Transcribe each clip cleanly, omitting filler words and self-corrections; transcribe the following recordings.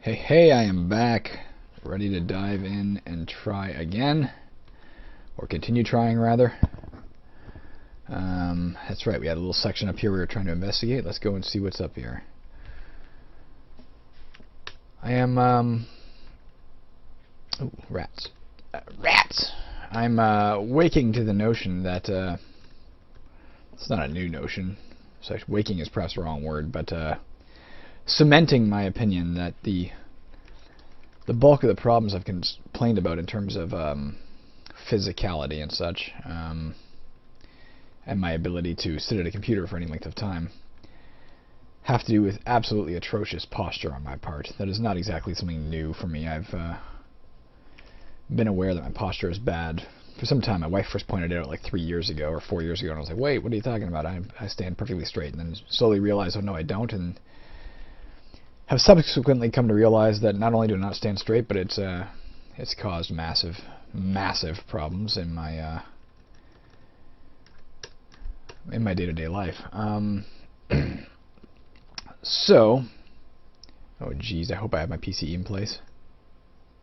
Hey, I am back, ready to dive in and try again, or continue trying rather. That's right, we had a little section up here we were trying to investigate. Let's go and see what's up here. I am, ooh, rats. Rats! I'm, waking to the notion that, it's not a new notion, so waking is perhaps the wrong word, but, cementing my opinion that the bulk of the problems I've complained about in terms of physicality and such, and my ability to sit at a computer for any length of time, have to do with absolutely atrocious posture on my part. That is not exactly something new for me. I've been aware that my posture is bad for some time. My wife first pointed it out like 3 years ago or 4 years ago, and I was like, wait, what are you talking about? I stand perfectly straight, and then slowly realized, oh no, I don't, and have subsequently come to realize that not only do I not stand straight, but it's caused massive problems in my day-to-day life. So, oh geez, I hope I have my PCE in place.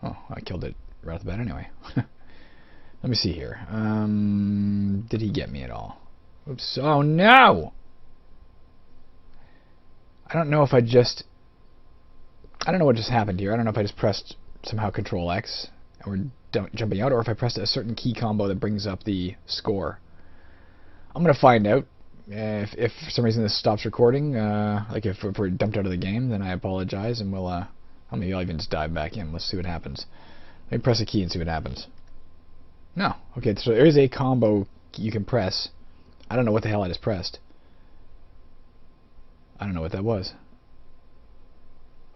Oh, I killed it right off the bat anyway. Let me see here. Did he get me at all? Oops. Oh no! I don't know what just happened here. I don't know if I just pressed somehow Control X and we're jumping out, or if I pressed a certain key combo that brings up the score. I'm gonna find out. If for some reason this stops recording, like if we're dumped out of the game, then I apologize, and we'll maybe I'll even just dive back in. Let's see what happens. Let me press a key and see what happens. No. Okay, so there is a combo you can press. I don't know what the hell I just pressed. I don't know what that was.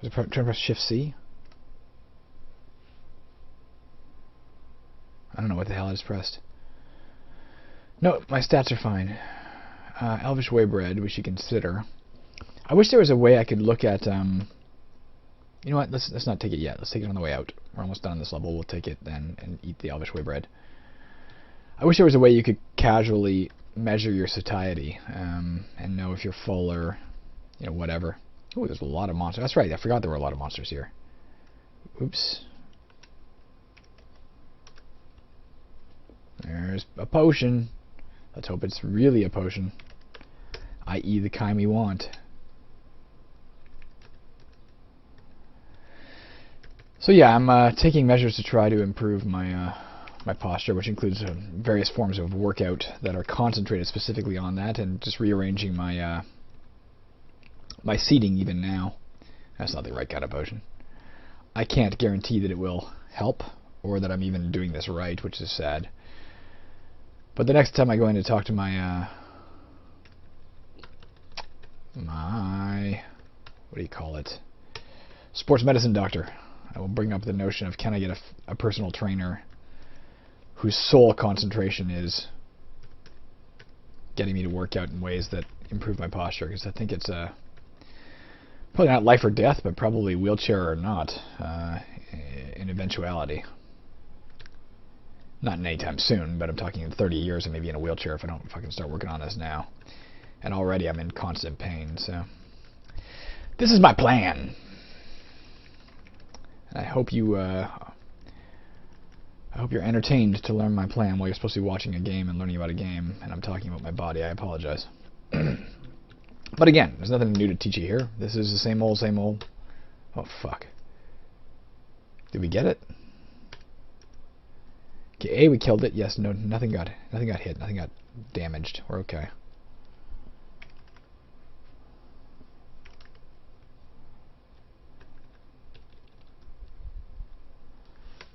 Was I trying to press Shift C? I don't know what the hell I just pressed. No, my stats are fine. Elvish Waybread, we should consider. I wish there was a way I could look at, you know what, let's not take it yet. Let's take it on the way out. We're almost done on this level. We'll take it then and eat the Elvish Waybread. I wish there was a way you could casually measure your satiety, and know if you're full or, you know, whatever. Oh, there's a lot of monsters. That's right, I forgot there were a lot of monsters here. Oops. There's a potion. Let's hope it's really a potion, i.e. the kind we want. So yeah, I'm taking measures to try to improve my my posture, which includes various forms of workout that are concentrated specifically on that, and just rearranging my my seating even now. That's not the right kind of potion. I can't guarantee that it will help, or that I'm even doing this right, which is sad. But the next time I go in to talk to my what do you call it? Sports medicine doctor, I will bring up the notion of, can I get a personal trainer whose sole concentration is getting me to work out in ways that improve my posture, because I think it's probably not life or death, but probably wheelchair or not, in eventuality. Not anytime soon, but I'm talking in 30 years and maybe in a wheelchair if I don't fucking start working on this now. And already I'm in constant pain, so this is my plan. And I hope you're entertained to learn my plan while you're supposed to be watching a game and learning about a game, and I'm talking about my body. I apologize. But again, there's nothing new to teach you here. This is the same old, same old. Oh fuck. Did we get it? Okay, we killed it. Yes, no, nothing got hit, nothing got damaged. We're okay.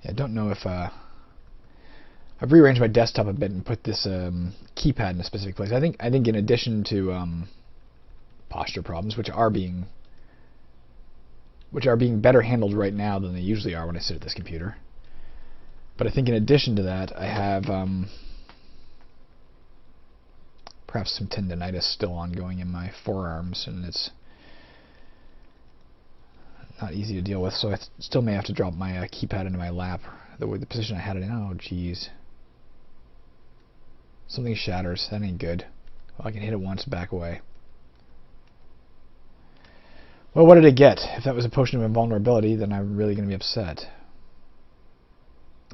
Yeah, I don't know if I've rearranged my desktop a bit and put this keypad in a specific place. I think in addition to posture problems, which are being better handled right now than they usually are when I sit at this computer. But I think in addition to that, I have perhaps some tendinitis still ongoing in my forearms, and it's not easy to deal with, so I still may have to drop my keypad into my lap, the position I had it in. Oh, jeez. Something shatters. That ain't good. Well, I can hit it once, back away. Well, what did it get? If that was a potion of invulnerability, then I'm really going to be upset.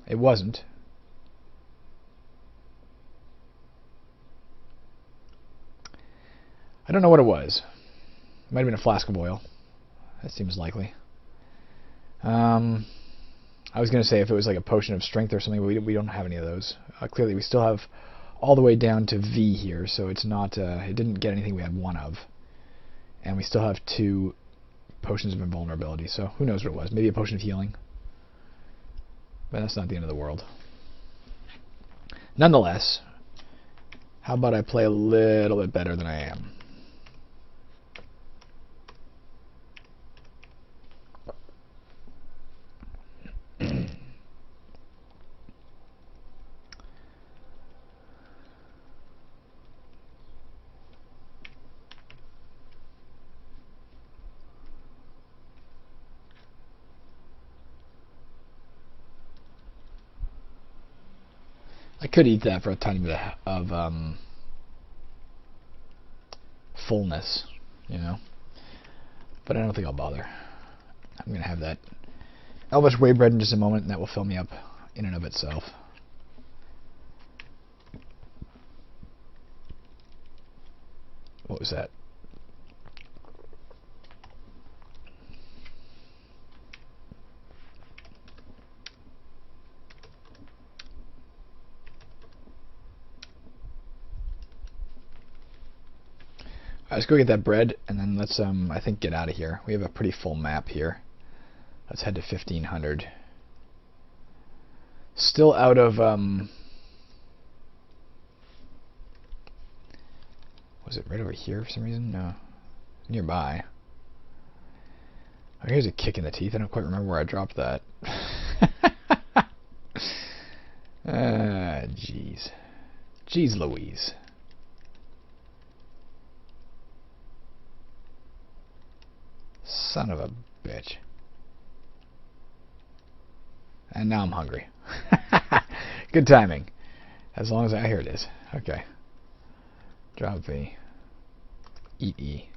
It wasn't. I don't know what it was. It might have been a flask of oil. That seems likely. I was going to say if it was like a potion of strength or something, but we don't have any of those. Clearly, we still have all the way down to V here, so it's not. It didn't get anything we had one of, and we still have 2 potions of invulnerability. So who knows what it was? Maybe a potion of healing, but that's not the end of the world. Nonetheless, how about I play a little bit better than I am? I could eat that for a tiny bit of fullness, you know, but I don't think I'll bother. I'm going to have that Elvish whey bread in just a moment, and that will fill me up in and of itself. What was that? Let's go get that bread, and then let's, I think, get out of here. We have a pretty full map here. Let's head to 1500. Still out of, was it right over here for some reason? No. Nearby. Oh, here's a kick in the teeth. I don't quite remember where I dropped that. Jeez. Jeez Louise. Son of a bitch. And now I'm hungry. Good timing. As long as here it is. Okay. Drop V. Eat E.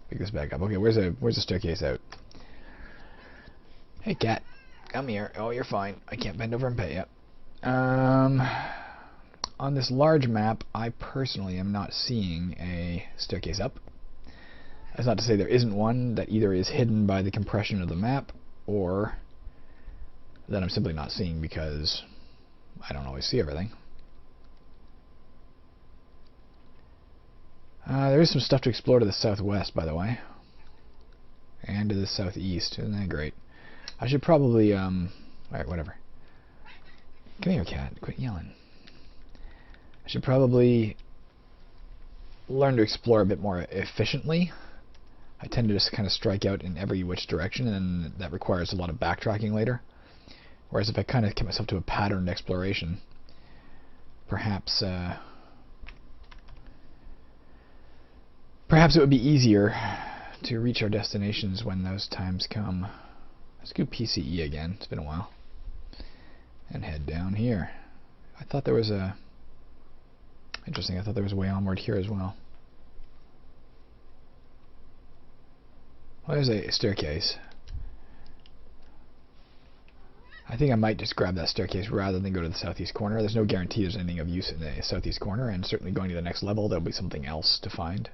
Pick this back up. Okay, where's the staircase out? Hey cat. Come here. Oh, you're fine. I can't bend over and pet you. On this large map, I personally am not seeing a staircase up. That's not to say there isn't one that either is hidden by the compression of the map, or that I'm simply not seeing because I don't always see everything. There is some stuff to explore to the southwest, by the way. And to the southeast. Isn't that great? I should probably, alright, whatever. Come here, cat. Quit yelling. I should probably learn to explore a bit more efficiently. I tend to just kind of strike out in every which direction, and that requires a lot of backtracking later. Whereas if I kind of get myself to a patterned exploration, perhaps it would be easier to reach our destinations when those times come. Let's do PCE again. It's been a while. And head down here. I thought there was a... Interesting, I thought there was a way onward here as well. Well, there's a staircase. I think I might just grab that staircase rather than go to the southeast corner. There's no guarantee there's anything of use in the southeast corner, and certainly going to the next level there'll be something else to find.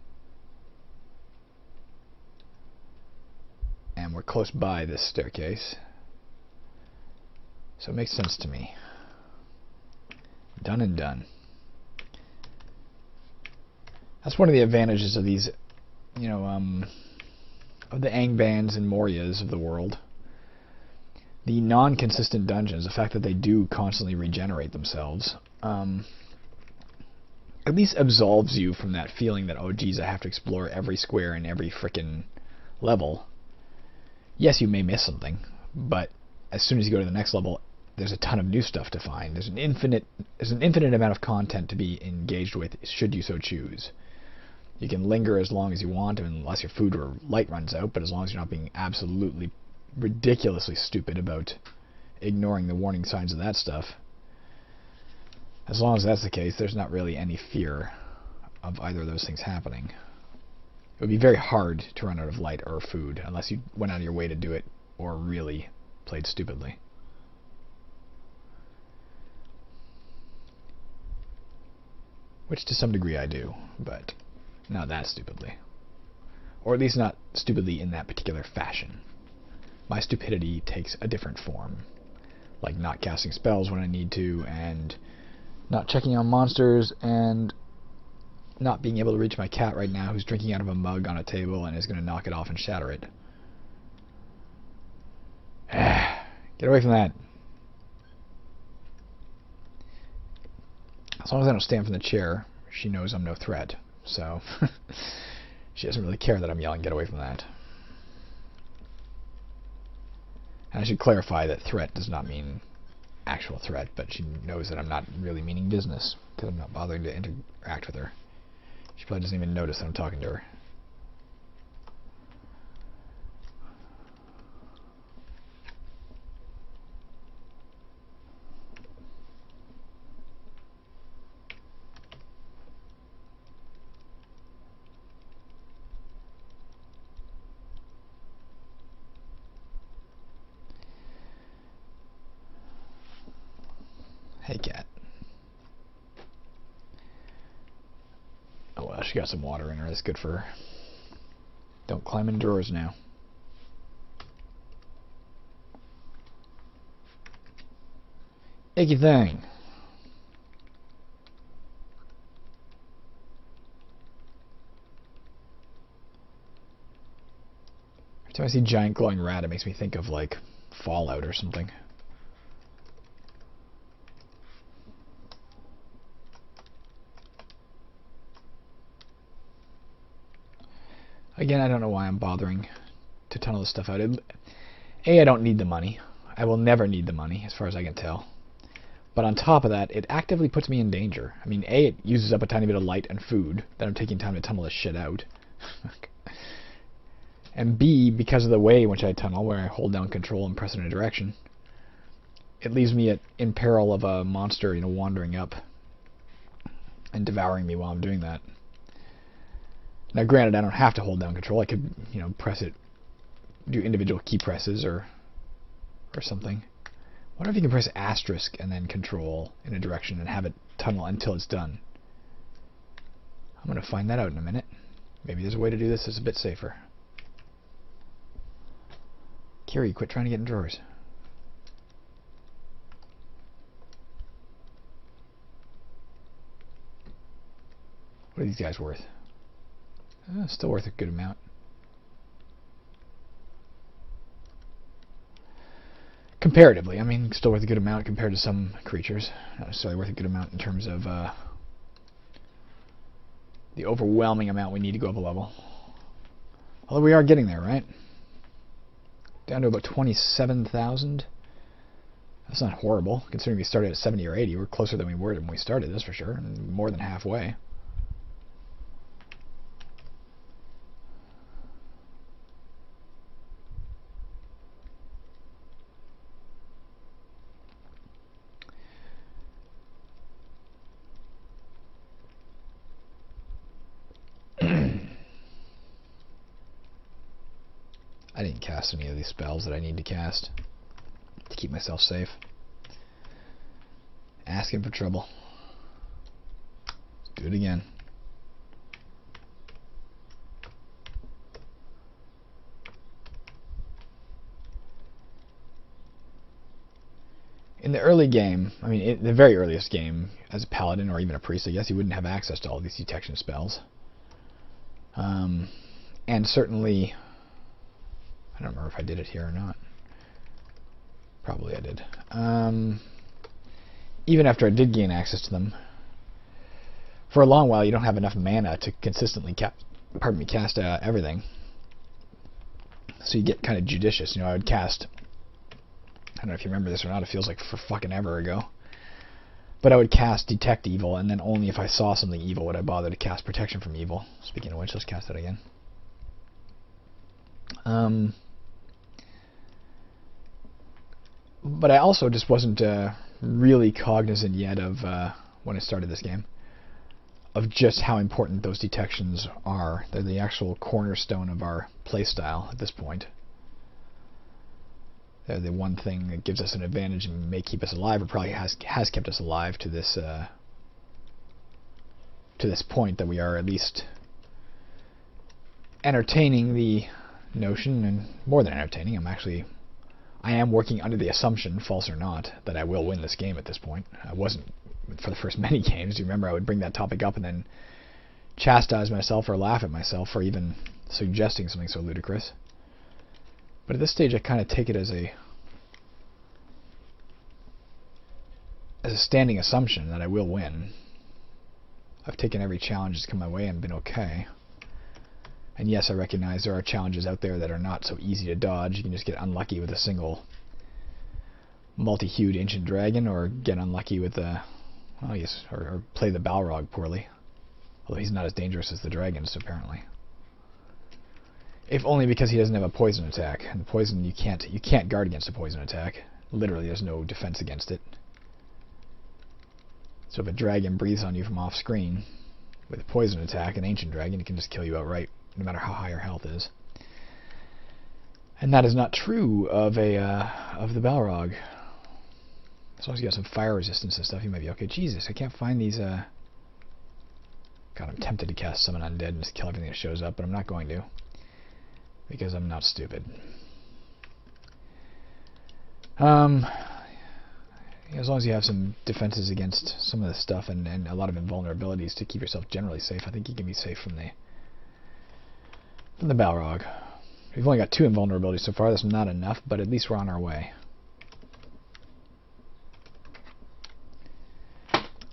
And we're close by this staircase, so it makes sense to me. Done and done. That's one of the advantages of these, you know, of the Angbans and Morias of the world. The non-consistent dungeons, the fact that they do constantly regenerate themselves, at least absolves you from that feeling that, oh geez, I have to explore every square in every frickin' level. Yes, you may miss something, but as soon as you go to the next level, there's a ton of new stuff to find. There's an infinite amount of content to be engaged with, should you so choose. You can linger as long as you want, unless your food or light runs out, but as long as you're not being absolutely ridiculously stupid about ignoring the warning signs of that stuff. As long as that's the case, there's not really any fear of either of those things happening. would be very hard to run out of light or food unless you went out of your way to do it or really played stupidly. Which to some degree I do, but not that stupidly. Or at least not stupidly in that particular fashion. My stupidity takes a different form, like not casting spells when I need to, and not checking on monsters, and not being able to reach my cat right now who's drinking out of a mug on a table and is going to knock it off and shatter it. Get away from that. As long as I don't stand from the chair, she knows I'm no threat, so she doesn't really care that I'm yelling, get away from that. And I should clarify that threat does not mean actual threat, but she knows that I'm not really meaning business, because I'm not bothering to interact with her. She probably doesn't even notice that I'm talking to her. Hey, cat. Oh well, she got some water in her. That's good for her. Don't climb in drawers now. Icky thing. Every time I see giant glowing rat, it makes me think of, like, Fallout or something. Again, I don't know why I'm bothering to tunnel this stuff out. I don't need the money. I will never need the money, as far as I can tell. But on top of that, it actively puts me in danger. I mean, A, it uses up a tiny bit of light and food that I'm taking time to tunnel this shit out. And B, because of the way in which I tunnel, where I hold down control and press in a direction, it leaves me in peril of a monster, wandering up and devouring me while I'm doing that. Now, granted, I don't have to hold down control. I could, press it, do individual key presses or something. I wonder if you can press asterisk and then control in a direction and have it tunnel until it's done. I'm going to find that out in a minute. Maybe there's a way to do this that's a bit safer. Kiri, quit trying to get in drawers. What are these guys worth? Still worth a good amount. Comparatively, I mean, still worth a good amount compared to some creatures. Not necessarily worth a good amount in terms of the overwhelming amount we need to go up a level. Although we are getting there, right? Down to about 27,000. That's not horrible, considering we started at 70 or 80. We're closer than we were when we started, that's for sure. And more than halfway. I didn't cast any of these spells that I need to cast to keep myself safe. Asking for trouble. Let's do it again. In the early game, I mean, in the very earliest game, as a paladin or even a priest, I guess you wouldn't have access to all these detection spells. And certainly, I don't remember if I did it here or not. Probably I did. Even after I did gain access to them, for a long while you don't have enough mana to consistently cast everything. So you get kind of judicious. I would cast, I don't know if you remember this or not, it feels like for fucking ever ago. But I would cast Detect Evil, and then only if I saw something evil would I bother to cast Protection from Evil. Speaking of which, let's cast that again. But I also just wasn't really cognizant yet of, when I started this game, of just how important those detections are. They're the actual cornerstone of our playstyle at this point. They're the one thing that gives us an advantage and may keep us alive, or probably has kept us alive to this point, that we are at least entertaining the notion, and more than entertaining, I am working under the assumption, false or not, that I will win this game at this point. I wasn't for the first many games. You remember I would bring that topic up and then chastise myself or laugh at myself for even suggesting something so ludicrous. But at this stage I kind of take it as a standing assumption that I will win. I've taken every challenge that's come my way and been okay. And yes, I recognize there are challenges out there that are not so easy to dodge. You can just get unlucky with a single multi-hued ancient dragon, or get unlucky with a, well, yes, or play the Balrog poorly. Although he's not as dangerous as the dragons, apparently. If only because he doesn't have a poison attack. And the poison, you can't guard against a poison attack. Literally, there's no defense against it. So if a dragon breathes on you from off screen with a poison attack, an ancient dragon, it can just kill you outright, no matter how high your health is. And that is not true of the Balrog. As long as you got some fire resistance and stuff, you might be okay. Jesus, I can't find these. God, I'm tempted to cast Summon Undead and just kill everything that shows up, but I'm not going to, because I'm not stupid. As long as you have some defenses against some of this stuff, and a lot of invulnerabilities to keep yourself generally safe, I think you can be safe from the Balrog. We've only got 2 invulnerabilities so far. That's not enough, but at least we're on our way.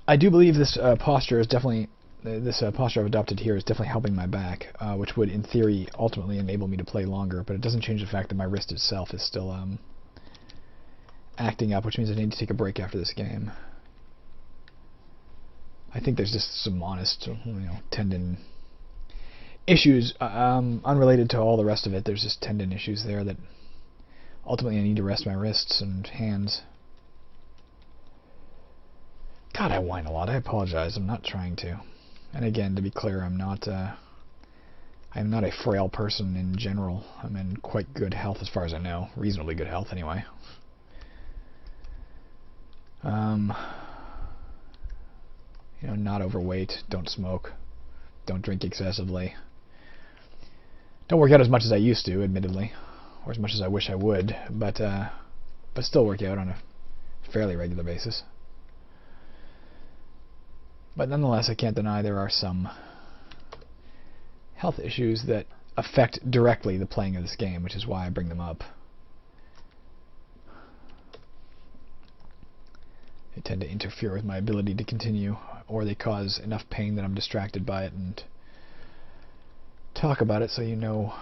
I do believe this posture is definitely, this posture I've adopted here is definitely helping my back, which would, in theory, ultimately enable me to play longer, but it doesn't change the fact that my wrist itself is still acting up, which means I need to take a break after this game. I think there's just some honest, tendon issues, unrelated to all the rest of it. There's just tendon issues there that ultimately I need to rest my wrists and hands. God, I whine a lot. I apologize. I'm not trying to. And again, to be clear, I'm not a frail person in general. I'm in quite good health as far as I know. Reasonably good health, anyway. Not overweight, don't smoke, don't drink excessively, don't work out as much as I used to, admittedly, or as much as I wish I would, but still work out on a fairly regular basis. But nonetheless, I can't deny there are some health issues that affect directly the playing of this game, which is why I bring them up. They tend to interfere with my ability to continue, or they cause enough pain that I'm distracted by it and talk about it, so you know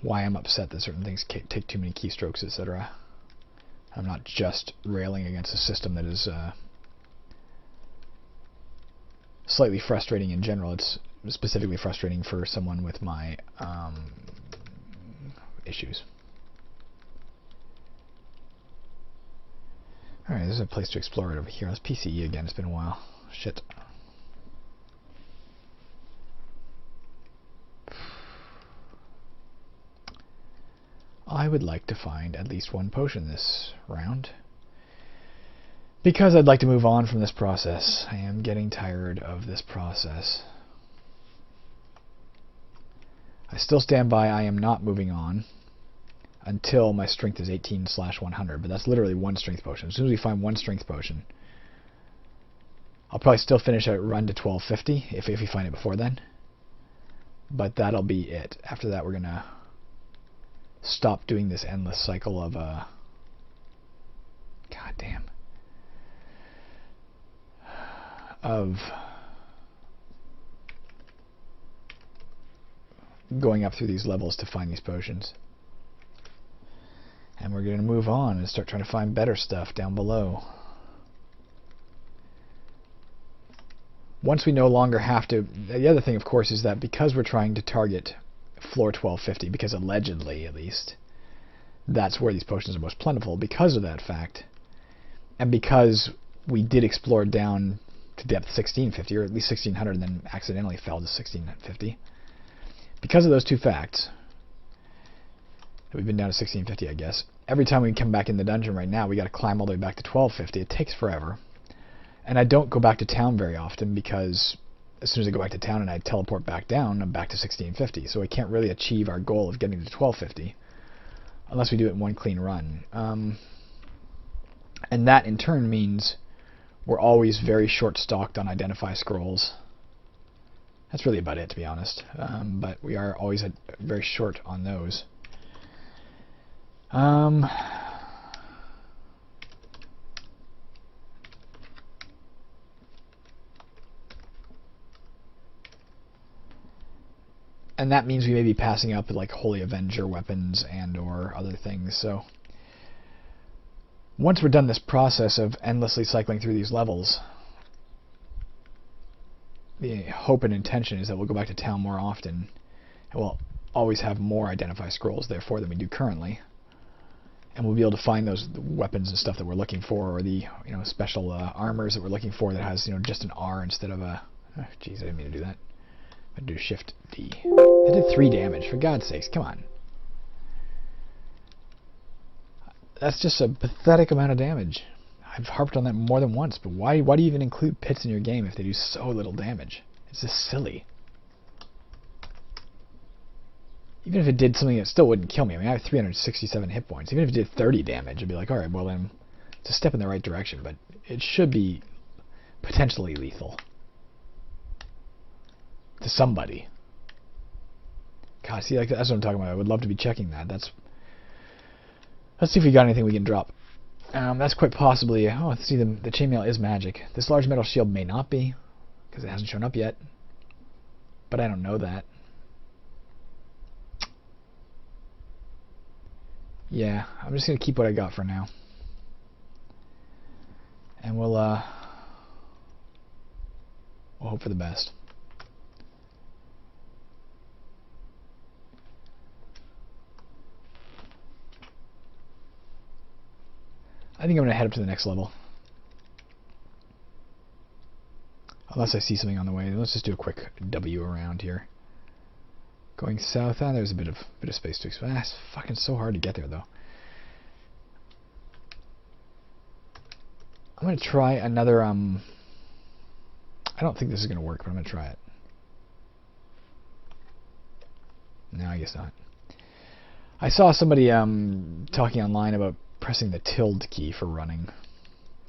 why I'm upset that certain things take too many keystrokes, etc. I'm not just railing against a system that is slightly frustrating in general. It's specifically frustrating for someone with my issues. Alright, there's a place to explore right over here. Let's PCE again. It's been a while. Shit. I would like to find at least 1 potion this round, because I'd like to move on from this process. I am getting tired of this process. I still stand by I am not moving on until my strength is 18/100, but that's literally 1 strength potion. As soon as we find 1 strength potion, I'll probably still finish a run to 1250 if we find it before then, but that'll be it. After that, we're gonna stop doing this endless cycle of goddamn, of going up through these levels to find these potions. And we're going to move on and start trying to find better stuff down below. Once we no longer have to... The other thing, of course, is that because we're trying to target floor 1250, because allegedly, at least, that's where these potions are most plentiful, because of that fact, and because we did explore down to depth 1650, or at least 1600, and then accidentally fell to 1650. Because of those two facts, we've been down to 1650, I guess. Every time we come back in the dungeon right now, we got to climb all the way back to 1250. It takes forever. And I don't go back to town very often because as soon as I go back to town and I teleport back down, I'm back to 1650. So I can't really achieve our goal of getting to 1250 unless we do it in one clean run. And that in turn means we're always very short-stocked on identify scrolls. That's really about it, to be honest. But we are always very short on those. And that means we may be passing up like Holy Avenger weapons and or other things. So once we're done this process of endlessly cycling through these levels, the hope and intention is that we'll go back to town more often, and we'll always have more identify scrolls therefore than we do currently, and we'll be able to find those weapons and stuff that we're looking for, or the special armors that we're looking for that has just an R instead of a. Oh, jeez, I didn't mean to do that. I do Shift D. That did 3 damage. For God's sakes, come on. That's just a pathetic amount of damage. I've harped on that more than once, but why do you even include pits in your game if they do so little damage? It's just silly. Even if it did something that still wouldn't kill me. I mean, I have 367 hit points. Even if it did 30 damage, I'd be like, alright, well then, it's a step in the right direction, but it should be potentially lethal. To somebody. God, see, like, that's what I'm talking about. I would love to be checking that. Let's see if we got anything we can drop. That's quite possibly. Oh, let's see, the chainmail is magic. This large metal shield may not be, because it hasn't shown up yet. But I don't know that. Yeah, I'm just gonna keep what I got for now, and we'll hope for the best. I think I'm going to head up to the next level. Unless I see something on the way. Let's just do a quick W around here. Going south. There's a bit of space to expand. It's fucking so hard to get there, though. I'm going to try another, I don't think this is going to work, but I'm going to try it. No, I guess not. I saw somebody talking online about pressing the tilde key for running.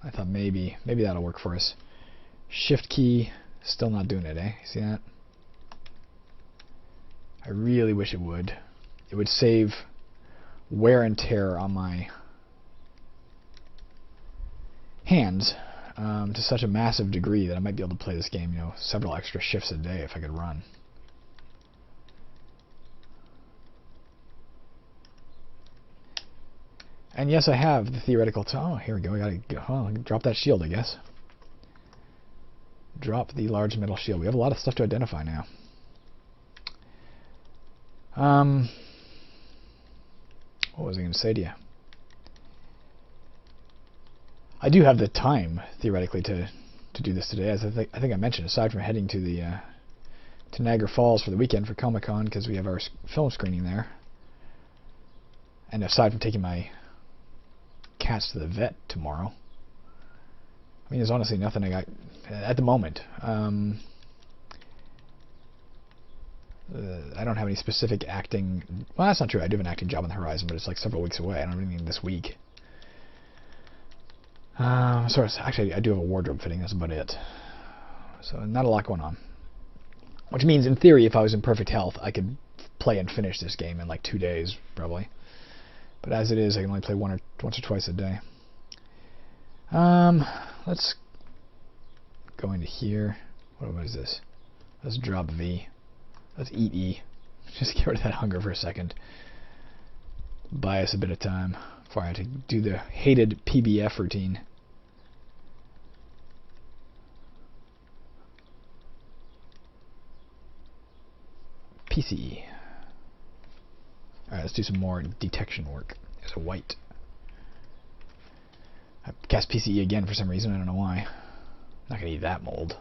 I thought maybe that'll work for us. Shift key, still not doing it, eh? See that? I really wish it would. It would save wear and tear on my hands to such a massive degree that I might be able to play this game, several extra shifts a day if I could run. And yes, I have the theoretical. Oh, here we go. I gotta drop that shield, I guess. Drop the large metal shield. We have a lot of stuff to identify now. What was I going to say to you? I do have the time theoretically to do this today, as I think I mentioned. Aside from heading to the to Niagara Falls for the weekend for Comic-Con because we have our film screening there, and aside from taking my cats to the vet tomorrow. I mean, there's honestly nothing I got at the moment. I don't have any specific acting. Well, that's not true. I do have an acting job on the horizon, but it's like several weeks away. I don't really mean this week. Actually, I do have a wardrobe fitting. That's about it. So not a lot going on. Which means, in theory, if I was in perfect health, I could play and finish this game in like 2 days, probably. But as it is, I can only play once or twice a day. Let's go into here. What is this? Let's drop V. Let's eat E. Just get rid of that hunger for a second. Buy us a bit of time before I have to do the hated PBF routine. PCE. Alright, let's do some more detection work. There's a white. I cast PCE again for some reason, I don't know why. Not gonna eat that mold.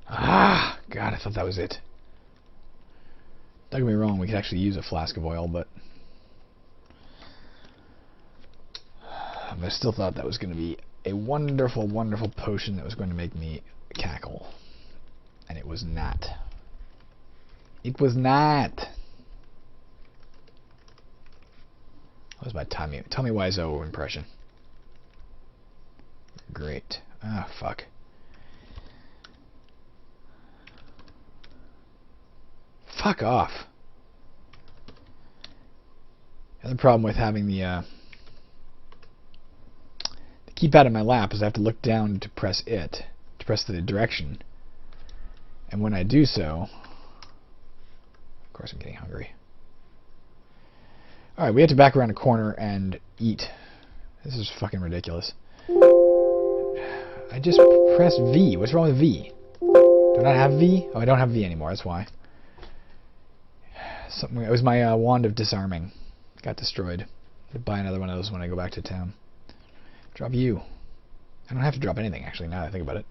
Ah, God, I thought that was it. Don't get me wrong, we could actually use a flask of oil, but I still thought that was going to be a wonderful, wonderful potion that was going to make me cackle. And it was not. It was not. That was my Tommy Wiseau impression. Great. Ah, fuck. Fuck off. The other problem with having the keypad in my lap is I have to look down to press it, to press the direction. And when I do so, of course I'm getting hungry. Alright, we have to back around a corner and eat. This is fucking ridiculous. I just pressed V. What's wrong with V? Do I not have V? Oh, I don't have V anymore, that's why. It was my wand of disarming. Got destroyed. I'll buy another one of those when I go back to town. Drop you. I don't have to drop anything, actually, now that I think about it.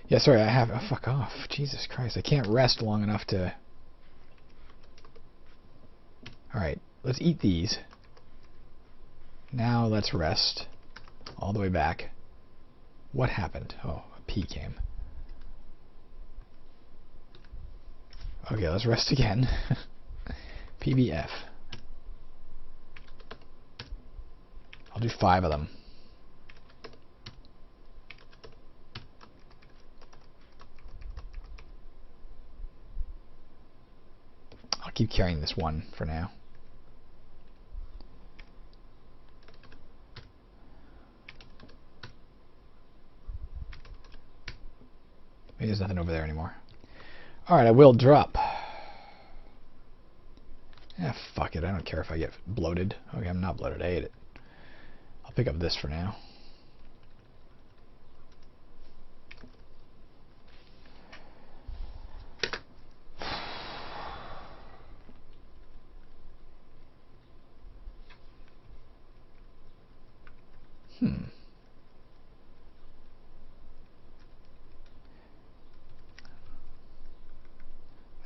Yeah, sorry, I have... Oh, fuck off. Jesus Christ, I can't rest long enough to... Alright, let's eat these. Now let's rest. All the way back. What happened? Oh, a pea came. Okay, let's rest again. PBF. I'll do 5 of them. I'll keep carrying this one for now. Maybe there's nothing over there anymore. Alright, I will drop. Yeah, fuck it. I don't care if I get bloated. Okay, I'm not bloated. I ate it. I'll pick up this for now.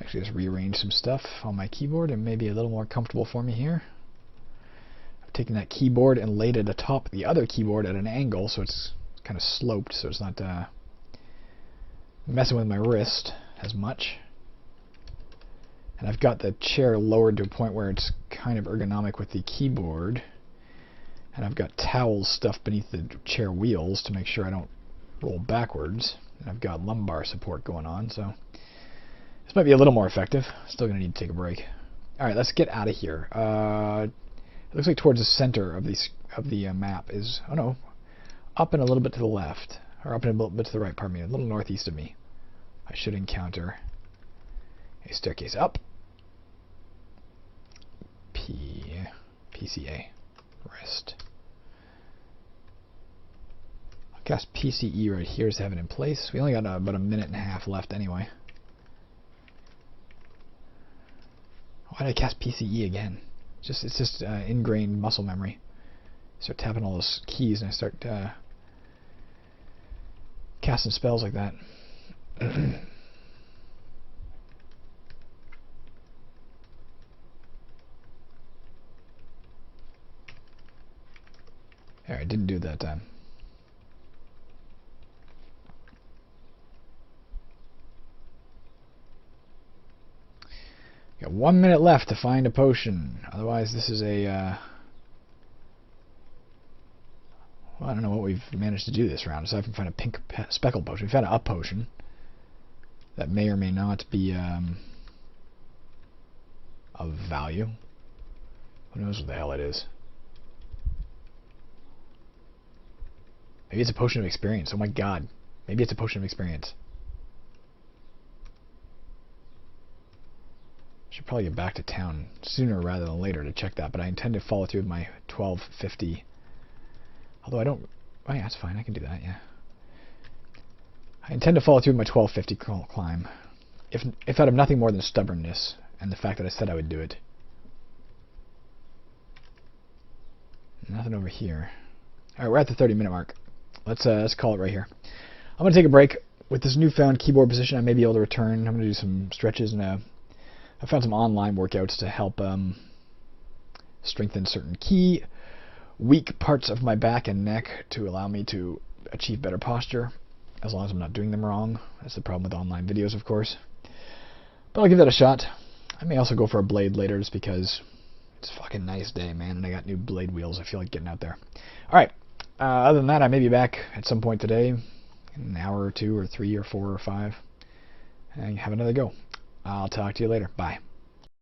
Actually, just rearrange some stuff on my keyboard and maybe a little more comfortable for me here. I've taken that keyboard and laid it atop the other keyboard at an angle, so it's kind of sloped, so it's not messing with my wrist as much. And I've got the chair lowered to a point where it's kind of ergonomic with the keyboard. And I've got towels stuffed beneath the chair wheels to make sure I don't roll backwards. And I've got lumbar support going on, so this might be a little more effective. Still going to need to take a break. Alright, let's get out of here. It looks like towards the center of the map is... Oh no. Up and a little bit to the left. Or up and a little bit to the right, pardon me. A little northeast of me. I should encounter a staircase up. PCA. Rest. I'll cast PCE right here to have it in place. We only got about a minute and a half left anyway. Why did I cast PCE again? It's just ingrained muscle memory. Start tapping all those keys and I start casting spells like that. Alright, didn't do it that time. Got 1 minute left to find a potion. Otherwise, this is a... well, I don't know what we've managed to do this round. So I can find a pink speckle potion. We found an up potion. That may or may not be of value. Who knows what the hell it is. Maybe it's a potion of experience. Oh my god. Maybe it's a potion of experience. Should probably get back to town sooner rather than later to check that, but I intend to follow through with my 1250 Although I don't... Oh yeah, that's fine. I can do that, yeah. I intend to follow through my 1250 climb. If out of nothing more than stubbornness and the fact that I said I would do it. Nothing over here. Alright, we're at the 30-minute mark. Let's call it right here. I'm going to take a break. With this newfound keyboard position, I may be able to return. I'm going to do some stretches, and I found some online workouts to help strengthen certain key weak parts of my back and neck to allow me to achieve better posture, as long as I'm not doing them wrong. That's the problem with online videos, of course. But I'll give that a shot. I may also go for a blade later, just because it's a fucking nice day, man, and I got new blade wheels. I feel like getting out there. Alright, other than that, I may be back at some point today, in an hour or 2 or 3 or 4 or 5, and have another go. I'll talk to you later. Bye.